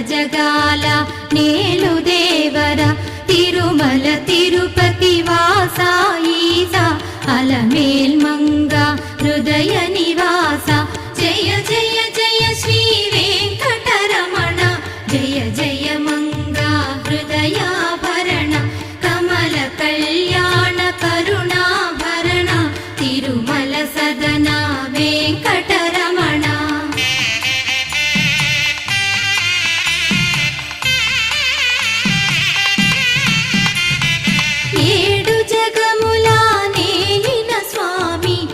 జగాల నేలు దేవర తిరుమల తిరుపతి వాసా ఈసా అలమేల్ మంగ హృదయ నివాస జయ జయ జయ శ్రీ వెంకటరమణ జయ జయ మంగ హృదయాభరణ కమల కళ్యాణ కరుణాభరణ తిరుమల సదన వెంకట